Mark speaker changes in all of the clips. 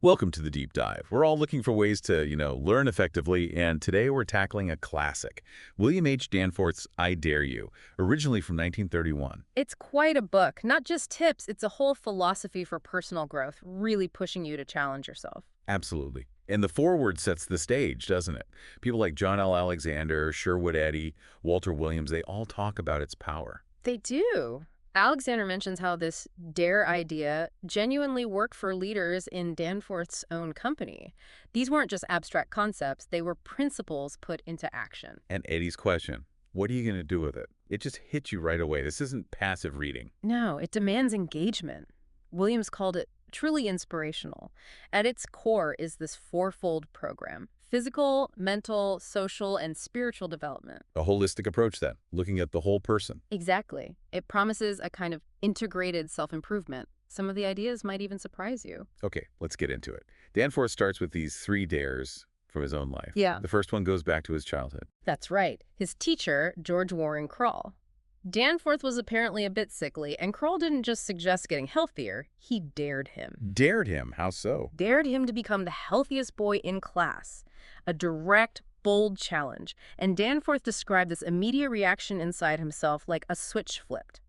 Speaker 1: Welcome to the deep dive. We're all looking for ways to, learn effectively, and today we're tackling a classic, William H. Danforth's I Dare You, originally from 1931.
Speaker 2: It's quite a book. Not just tips, it's a whole philosophy for personal growth, really pushing you to challenge yourself.
Speaker 1: Absolutely. And the foreword sets the stage, doesn't it? People like John L. Alexander, Sherwood Eddy, Walter Williams, they all talk about its power.
Speaker 2: They do. Alexander mentions how this dare idea genuinely worked for leaders in Danforth's own company. These weren't just abstract concepts, they were principles put into action.
Speaker 1: And Eddy's question, what are you going to do with it? It just hits you right away. This isn't passive reading.
Speaker 2: No, it demands engagement. Williams called it truly inspirational. At its core is this fourfold program: physical, mental, social, and spiritual development.
Speaker 1: A holistic approach then, looking at the whole person.
Speaker 2: Exactly. It promises a kind of integrated self-improvement. Some of the ideas might even surprise you.
Speaker 1: Okay, let's get into it. Danforth starts with these 3 dares from his own life.
Speaker 2: Yeah.
Speaker 1: The first one goes back to his childhood.
Speaker 2: That's right. His teacher, George Warren Krall. Danforth was apparently a bit sickly, and Krall didn't just suggest getting healthier, he dared him.
Speaker 1: Dared him? How so?
Speaker 2: Dared him to become the healthiest boy in class. A direct, bold challenge. And Danforth described this immediate reaction inside himself like a switch flipped.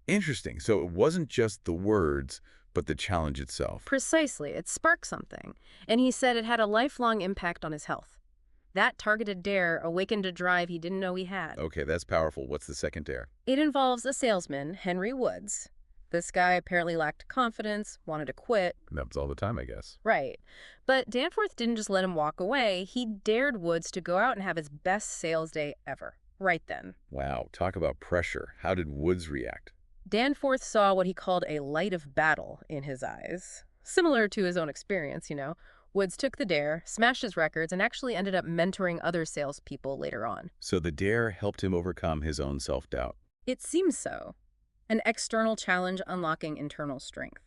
Speaker 1: Interesting. So it wasn't just the words, but the challenge itself.
Speaker 2: Precisely. It sparked something. And he said it had a lifelong impact on his health. That targeted dare awakened a drive he didn't know he had.
Speaker 1: Okay, that's powerful. What's the second dare?
Speaker 2: It involves a salesman, Henry Woods. This guy apparently lacked confidence, wanted to quit.
Speaker 1: That's all the time, I guess.
Speaker 2: Right. But Danforth didn't just let him walk away. He dared Woods to go out and have his best sales day ever. Right then.
Speaker 1: Wow, talk about pressure. How did Woods react?
Speaker 2: Danforth saw what he called a light of battle in his eyes. Similar to his own experience. Woods took the dare, smashed his records, and actually ended up mentoring other salespeople later on.
Speaker 1: So the dare helped him overcome his own self-doubt.
Speaker 2: It seems so. An external challenge unlocking internal strength.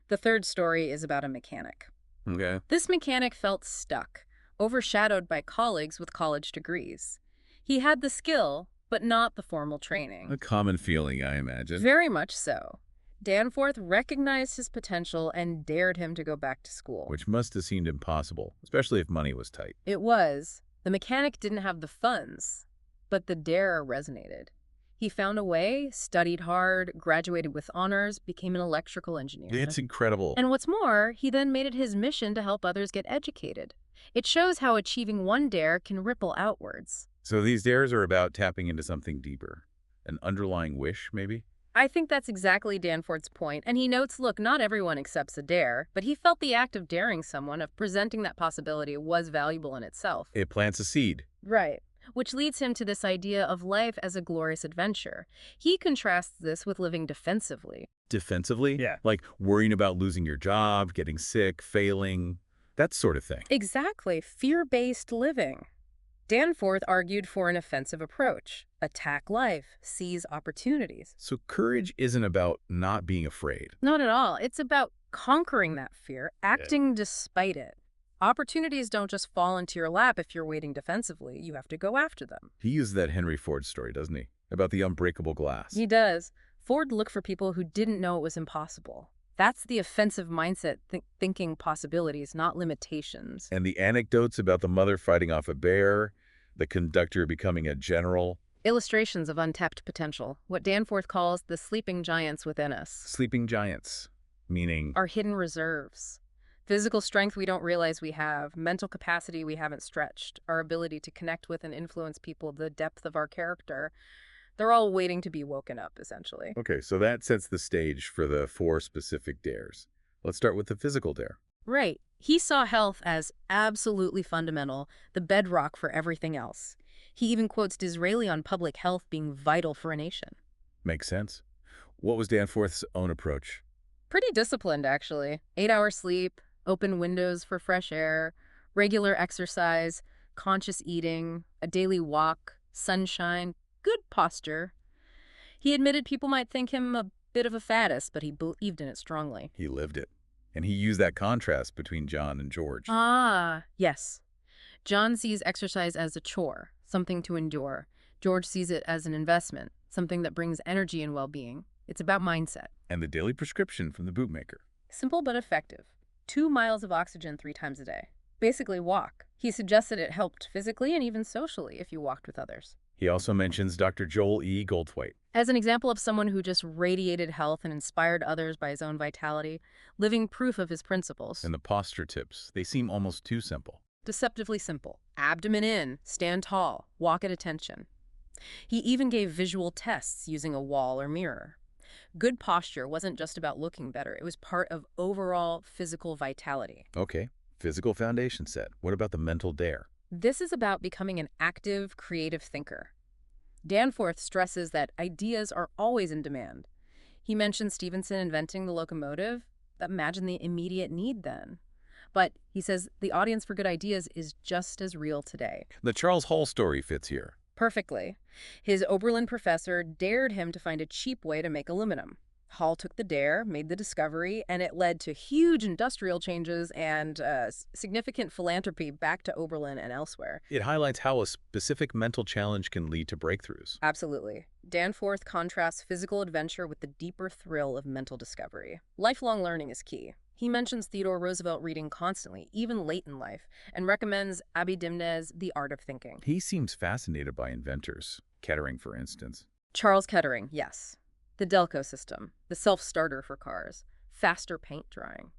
Speaker 2: The third story is about a mechanic.
Speaker 1: Okay.
Speaker 2: This mechanic felt stuck, overshadowed by colleagues with college degrees. He had the skill, but not the formal training.
Speaker 1: A common feeling, I imagine.
Speaker 2: Very much so. Danforth recognized his potential and dared him to go back to school.
Speaker 1: Which must have seemed impossible, especially if money was tight.
Speaker 2: It was. The mechanic didn't have the funds, but the dare resonated. He found a way, studied hard, graduated with honors, became an electrical engineer.
Speaker 1: It's incredible.
Speaker 2: And what's more, he then made it his mission to help others get educated. It shows how achieving one dare can ripple outwards.
Speaker 1: So these dares are about tapping into something deeper. An underlying wish, maybe?
Speaker 2: I think that's exactly Danforth's point, and he notes, look, not everyone accepts a dare, but he felt the act of daring someone, of presenting that possibility, was valuable in itself.
Speaker 1: It plants a seed.
Speaker 2: Right. Which leads him to this idea of life as a glorious adventure. He contrasts this with living defensively.
Speaker 1: Defensively?
Speaker 2: Yeah.
Speaker 1: Like worrying about losing your job, getting sick, failing, that sort of thing.
Speaker 2: Exactly. Fear-based living. Danforth argued for an offensive approach. Attack life, seize opportunities.
Speaker 1: So courage isn't about not being afraid.
Speaker 2: Not at all. It's about conquering that fear, acting despite it. Opportunities don't just fall into your lap if you're waiting defensively. You have to go after them.
Speaker 1: He used that Henry Ford story, doesn't he? About the unbreakable glass.
Speaker 2: He does. Ford looked for people who didn't know it was impossible. That's the offensive mindset, thinking possibilities, not limitations.
Speaker 1: And the anecdotes about the mother fighting off a bear, the conductor becoming a general.
Speaker 2: Illustrations of untapped potential, what Danforth calls the sleeping giants within us.
Speaker 1: Sleeping giants, meaning?
Speaker 2: Our hidden reserves. Physical strength we don't realize we have, mental capacity we haven't stretched, our ability to connect with and influence people, the depth of our character. They're all waiting to be woken up, essentially.
Speaker 1: Okay, so that sets the stage for the 4 specific dares. Let's start with the physical dare.
Speaker 2: Right. He saw health as absolutely fundamental, the bedrock for everything else. He even quotes Disraeli on public health being vital for a nation.
Speaker 1: Makes sense. What was Danforth's own approach?
Speaker 2: Pretty disciplined, actually. 8-hour sleep, open windows for fresh air, regular exercise, conscious eating, a daily walk, sunshine, good posture. He admitted people might think him a bit of a faddist, but he believed in it strongly.
Speaker 1: He lived it. And he used that contrast between John and George.
Speaker 2: Ah, yes. John sees exercise as a chore, something to endure. George sees it as an investment, something that brings energy and well-being. It's about mindset.
Speaker 1: And the daily prescription from the bootmaker.
Speaker 2: Simple but effective. 2 miles of oxygen 3 times a day. Basically, walk. He suggested it helped physically and even socially if you walked with others.
Speaker 1: He also mentions Dr. Joel E. Goldthwait.
Speaker 2: As an example of someone who just radiated health and inspired others by his own vitality, living proof of his principles.
Speaker 1: And the posture tips, they seem almost too simple.
Speaker 2: Deceptively simple. Abdomen in, stand tall, walk at attention. He even gave visual tests using a wall or mirror. Good posture wasn't just about looking better, it was part of overall physical vitality.
Speaker 1: Okay, physical foundation set. What about the mental dare?
Speaker 2: This is about becoming an active, creative thinker. Danforth stresses that ideas are always in demand. He mentions Stephenson inventing the locomotive. Imagine the immediate need then. But he says the audience for good ideas is just as real today.
Speaker 1: The Charles Hall story fits here.
Speaker 2: Perfectly. His Oberlin professor dared him to find a cheap way to make aluminum. Hall took the dare, made the discovery, and it led to huge industrial changes and significant philanthropy back to Oberlin and elsewhere.
Speaker 1: It highlights how a specific mental challenge can lead to breakthroughs.
Speaker 2: Absolutely. Danforth contrasts physical adventure with the deeper thrill of mental discovery. Lifelong learning is key. He mentions Theodore Roosevelt reading constantly, even late in life, and recommends adeptness, The Art of Thinking.
Speaker 1: He seems fascinated by inventors. Kettering, for instance.
Speaker 2: Charles Kettering, yes. The Delco system, the self-starter for cars, faster paint drying.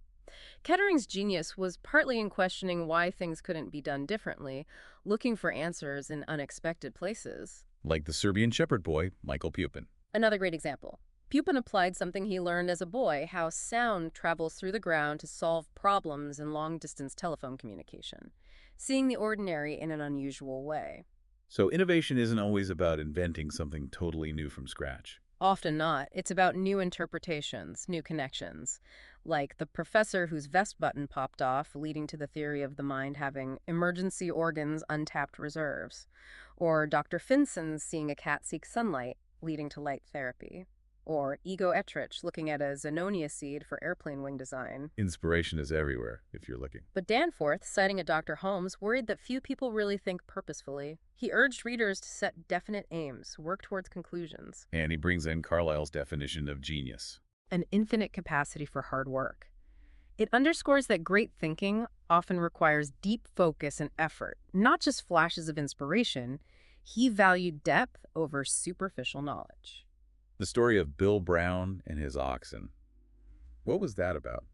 Speaker 2: Kettering's genius was partly in questioning why things couldn't be done differently, looking for answers in unexpected places.
Speaker 1: Like the Serbian shepherd boy, Michael Pupin.
Speaker 2: Another great example. Pupin applied something he learned as a boy, how sound travels through the ground to solve problems in long-distance telephone communication, seeing the ordinary in an unusual way.
Speaker 1: So innovation isn't always about inventing something totally new from scratch.
Speaker 2: Often not. It's about new interpretations, new connections, like the professor whose vest button popped off, leading to the theory of the mind having emergency organs, untapped reserves, or Dr. Finson's seeing a cat seek sunlight, leading to light therapy, or Ego Etrich looking at a Xenonia seed for airplane wing design.
Speaker 1: Inspiration is everywhere, if you're looking.
Speaker 2: But Danforth, citing a Dr. Holmes, worried that few people really think purposefully. He urged readers to set definite aims, work towards conclusions.
Speaker 1: And he brings in Carlyle's definition of genius.
Speaker 2: An infinite capacity for hard work. It underscores that great thinking often requires deep focus and effort, not just flashes of inspiration. He valued depth over superficial knowledge.
Speaker 1: The story of Bill Brown and his oxen. What was that about?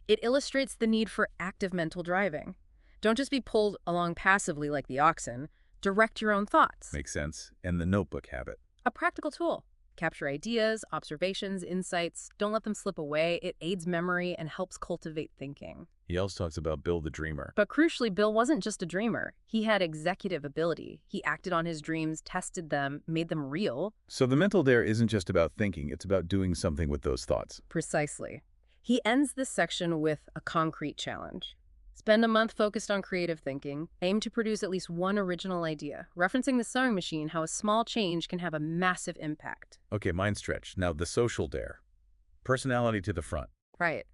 Speaker 2: It illustrates the need for active mental driving. Don't just be pulled along passively like the oxen. Direct your own thoughts.
Speaker 1: Makes sense. And the notebook habit.
Speaker 2: A practical tool. Capture ideas, observations, insights. Don't let them slip away. It aids memory and helps cultivate thinking.
Speaker 1: He also talks about Bill the Dreamer.
Speaker 2: But crucially, Bill wasn't just a dreamer. He had executive ability. He acted on his dreams, tested them, made them real.
Speaker 1: So the mental dare isn't just about thinking, it's about doing something with those thoughts.
Speaker 2: Precisely. He ends this section with a concrete challenge. Spend a month focused on creative thinking. Aim to produce at least one original idea, referencing the sewing machine, how a small change can have a massive impact.
Speaker 1: Okay, mind stretch. Now the social dare. Personality to the front.
Speaker 2: Right.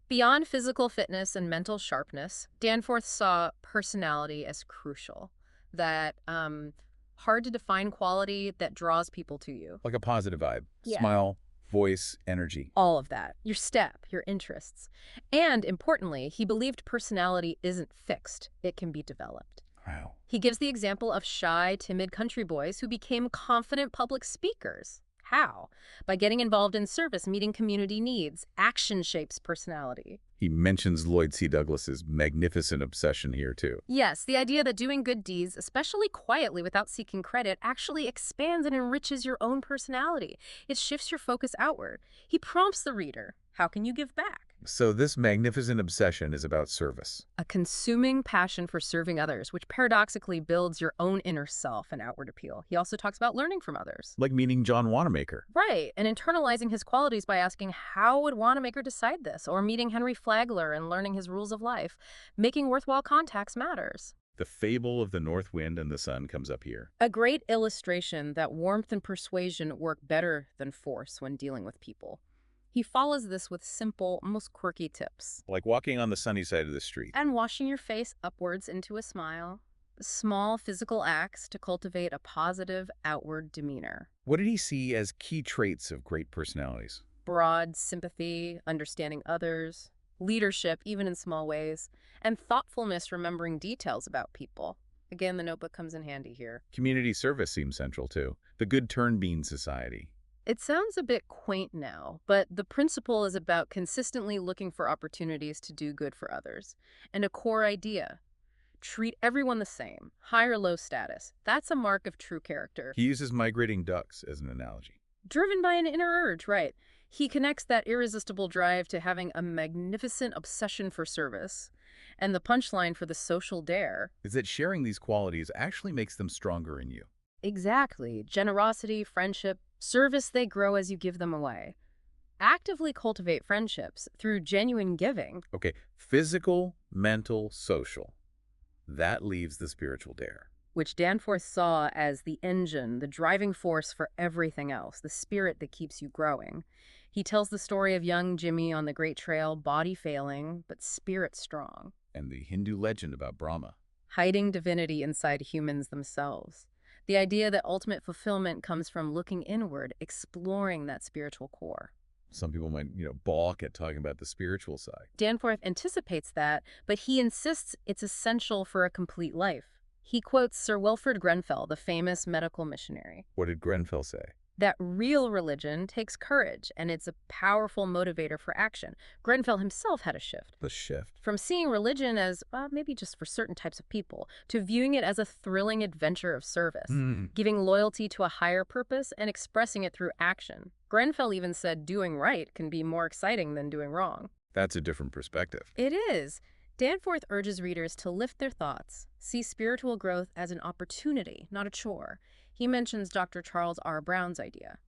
Speaker 2: Beyond physical fitness and mental sharpness, Danforth saw personality as crucial. That hard to define quality that draws people to you.
Speaker 1: Like a positive vibe.
Speaker 2: Yeah.
Speaker 1: Smile, voice, energy.
Speaker 2: All of that. Your step, your interests. And importantly, he believed personality isn't fixed. It can be developed.
Speaker 1: Wow.
Speaker 2: He gives the example of shy, timid country boys who became confident public speakers. How? By getting involved in service, meeting community needs. Action shapes personality.
Speaker 1: He mentions Lloyd C. Douglas's magnificent obsession here, too.
Speaker 2: Yes, the idea that doing good deeds, especially quietly without seeking credit, actually expands and enriches your own personality. It shifts your focus outward. He prompts the reader. How can you give back?
Speaker 1: So this magnificent obsession is about service.
Speaker 2: A consuming passion for serving others, which paradoxically builds your own inner self and outward appeal. He also talks about learning from others.
Speaker 1: Like meeting John Wanamaker.
Speaker 2: Right, and internalizing his qualities by asking, how would Wanamaker decide this? Or meeting Henry Flagler and learning his rules of life. Making worthwhile contacts matters.
Speaker 1: The fable of the north wind and the sun comes up here.
Speaker 2: A great illustration that warmth and persuasion work better than force when dealing with people. He follows this with simple, almost quirky tips.
Speaker 1: Like walking on the sunny side of the street.
Speaker 2: And washing your face upwards into a smile. Small physical acts to cultivate a positive outward demeanor.
Speaker 1: What did he see as key traits of great personalities?
Speaker 2: Broad sympathy, understanding others, leadership, even in small ways, and thoughtfulness, remembering details about people. Again, the notebook comes in handy here.
Speaker 1: Community service seems central, too. The Good Turnbean Society.
Speaker 2: It sounds a bit quaint now, but the principle is about consistently looking for opportunities to do good for others. And a core idea: treat everyone the same, high or low status. That's a mark of true character.
Speaker 1: He uses migrating ducks as an analogy.
Speaker 2: Driven by an inner urge, right? He connects that irresistible drive to having a magnificent obsession for service. And the punchline for the social dare:
Speaker 1: Is that sharing these qualities actually makes them stronger in you.
Speaker 2: exactly. Generosity, friendship, service, they grow as you give them away. Actively cultivate friendships through genuine giving.
Speaker 1: Okay, physical, mental, social. That leaves the spiritual dare.
Speaker 2: Which Danforth saw as the engine, the driving force for everything else, the spirit that keeps you growing. He tells the story of young Jimmy on the Great Trail, body failing, but spirit strong,
Speaker 1: And the Hindu legend about Brahma.
Speaker 2: hiding divinity inside humans themselves. The idea that ultimate fulfillment comes from looking inward, exploring that spiritual core.
Speaker 1: Some people might, balk at talking about the spiritual side.
Speaker 2: Danforth anticipates that, but he insists it's essential for a complete life. He quotes Sir Wilfrid Grenfell, the famous medical missionary,
Speaker 1: What did Grenfell say?
Speaker 2: that real religion takes courage, and it's a powerful motivator for action. Grenfell himself had a shift
Speaker 1: The shift.
Speaker 2: from seeing religion as, maybe just for certain types of people, to viewing it as a thrilling adventure of service, giving loyalty to a higher purpose and expressing it through action. Grenfell even said doing right can be more exciting than doing wrong.
Speaker 1: That's a different perspective.
Speaker 2: It is. Danforth urges readers to lift their thoughts, see spiritual growth as an opportunity, not a chore. He mentions Dr. Charles R. Brown's idea.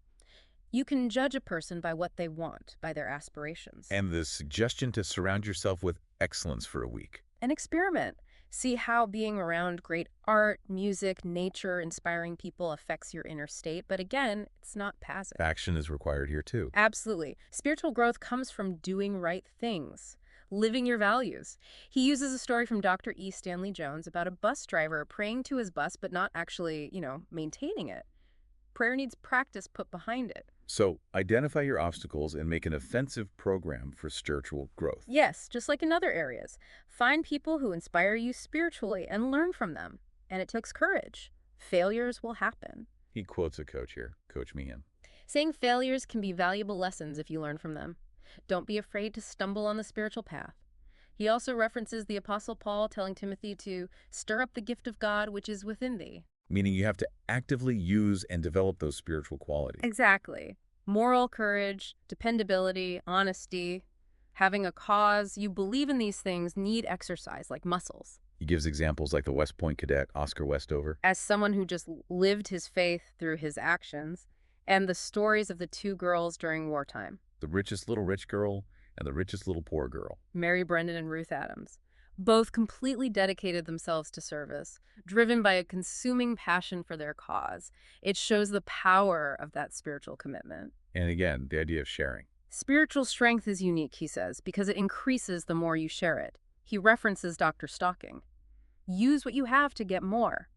Speaker 2: You can judge a person by what they want, by their aspirations.
Speaker 1: And the suggestion to surround yourself with excellence for a week.
Speaker 2: An experiment. See how being around great art, music, nature, inspiring people affects your inner state. But again, it's not passive.
Speaker 1: Action is required here, too.
Speaker 2: Absolutely. Spiritual growth comes from doing right things, living your values. He uses a story from Dr. E. Stanley Jones about a bus driver praying to his bus but not actually, maintaining it. Prayer needs practice put behind it.
Speaker 1: So, identify your obstacles and make an offensive program for spiritual growth.
Speaker 2: Yes, just like in other areas. Find people who inspire you spiritually and learn from them. And it takes courage. Failures will happen.
Speaker 1: He quotes a coach here, Coach Meehan.
Speaker 2: Saying failures can be valuable lessons if you learn from them. Don't be afraid to stumble on the spiritual path. He also references the Apostle Paul telling Timothy to stir up the gift of God which is within thee.
Speaker 1: Meaning you have to actively use and develop those spiritual qualities.
Speaker 2: Exactly. Moral courage, dependability, honesty, having a cause. You believe in these things need exercise like muscles.
Speaker 1: He gives examples like the West Point cadet, Oscar Westover.
Speaker 2: As someone who just lived his faith through his actions, and the stories of the two girls during wartime.
Speaker 1: The richest little rich girl and the richest little poor girl.
Speaker 2: Mary Brendan and Ruth Adams. Both completely dedicated themselves to service, driven by a consuming passion for their cause. It shows the power of that spiritual commitment.
Speaker 1: And again, the idea of sharing.
Speaker 2: Spiritual strength is unique, he says, because it increases the more you share it. He references Dr. Stocking. Use what you have to get more.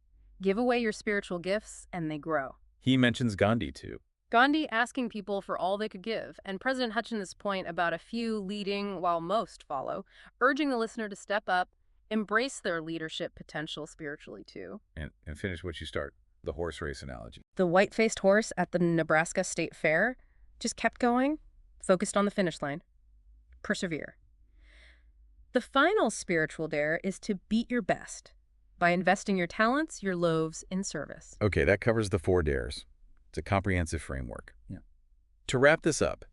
Speaker 2: Give away your spiritual gifts, and they grow.
Speaker 1: He mentions Gandhi, too.
Speaker 2: Gandhi asking people for all they could give, and President Hutchin's point about a few leading while most follow, urging the listener to step up, embrace their leadership potential spiritually too.
Speaker 1: And finish what you start, the horse race analogy.
Speaker 2: The white-faced horse at the Nebraska State Fair just kept going, focused on the finish line. Persevere. The final spiritual dare is to beat your best by investing your talents, your loaves, in service.
Speaker 1: Okay, that covers the 4 dares. It's a comprehensive framework. Yeah. To wrap this up,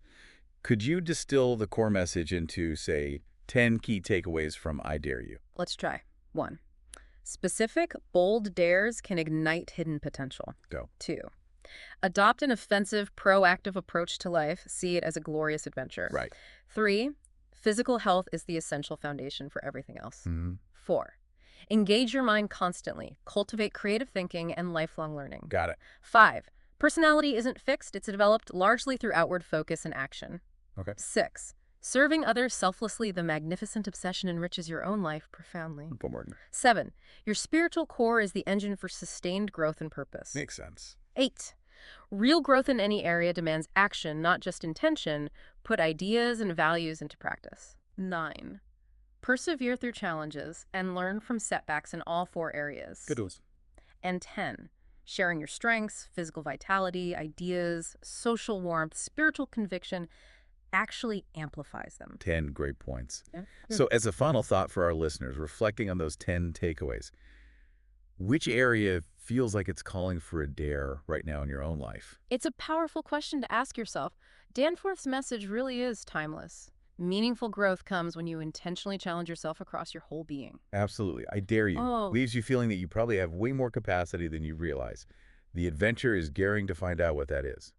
Speaker 1: could you distill the core message into, say, 10 key takeaways from I Dare You?
Speaker 2: Let's try. 1. Specific, bold dares can ignite hidden potential.
Speaker 1: Go.
Speaker 2: 2. Adopt an offensive, proactive approach to life. See it as a glorious adventure.
Speaker 1: Right.
Speaker 2: 3. Physical health is the essential foundation for everything else.
Speaker 1: Mm-hmm.
Speaker 2: 4. Engage your mind constantly. Cultivate creative thinking and lifelong learning.
Speaker 1: Got it.
Speaker 2: 5. Personality isn't fixed. It's developed largely through outward focus and action.
Speaker 1: Okay.
Speaker 2: 6. Serving others selflessly, the magnificent obsession enriches your own life profoundly. 7. Your spiritual core is the engine for sustained growth and purpose.
Speaker 1: Makes sense.
Speaker 2: 8. Real growth in any area demands action, not just intention. Put ideas and values into practice. 9. Persevere through challenges and learn from setbacks in all 4 areas.
Speaker 1: Good one.
Speaker 2: And 10. Sharing your strengths, physical vitality, ideas, social warmth, spiritual conviction actually amplifies them.
Speaker 1: 10 great points.
Speaker 2: Yeah.
Speaker 1: So as a final thought for our listeners, reflecting on those 10 takeaways, which area feels like it's calling for a dare right now in your own life?
Speaker 2: It's a powerful question to ask yourself. Danforth's message really is timeless. Meaningful growth comes when you intentionally challenge yourself across your whole being.
Speaker 1: Absolutely. I dare you.
Speaker 2: Oh.
Speaker 1: Leaves you feeling that you probably have way more capacity than you realize. The adventure is daring to find out what that is.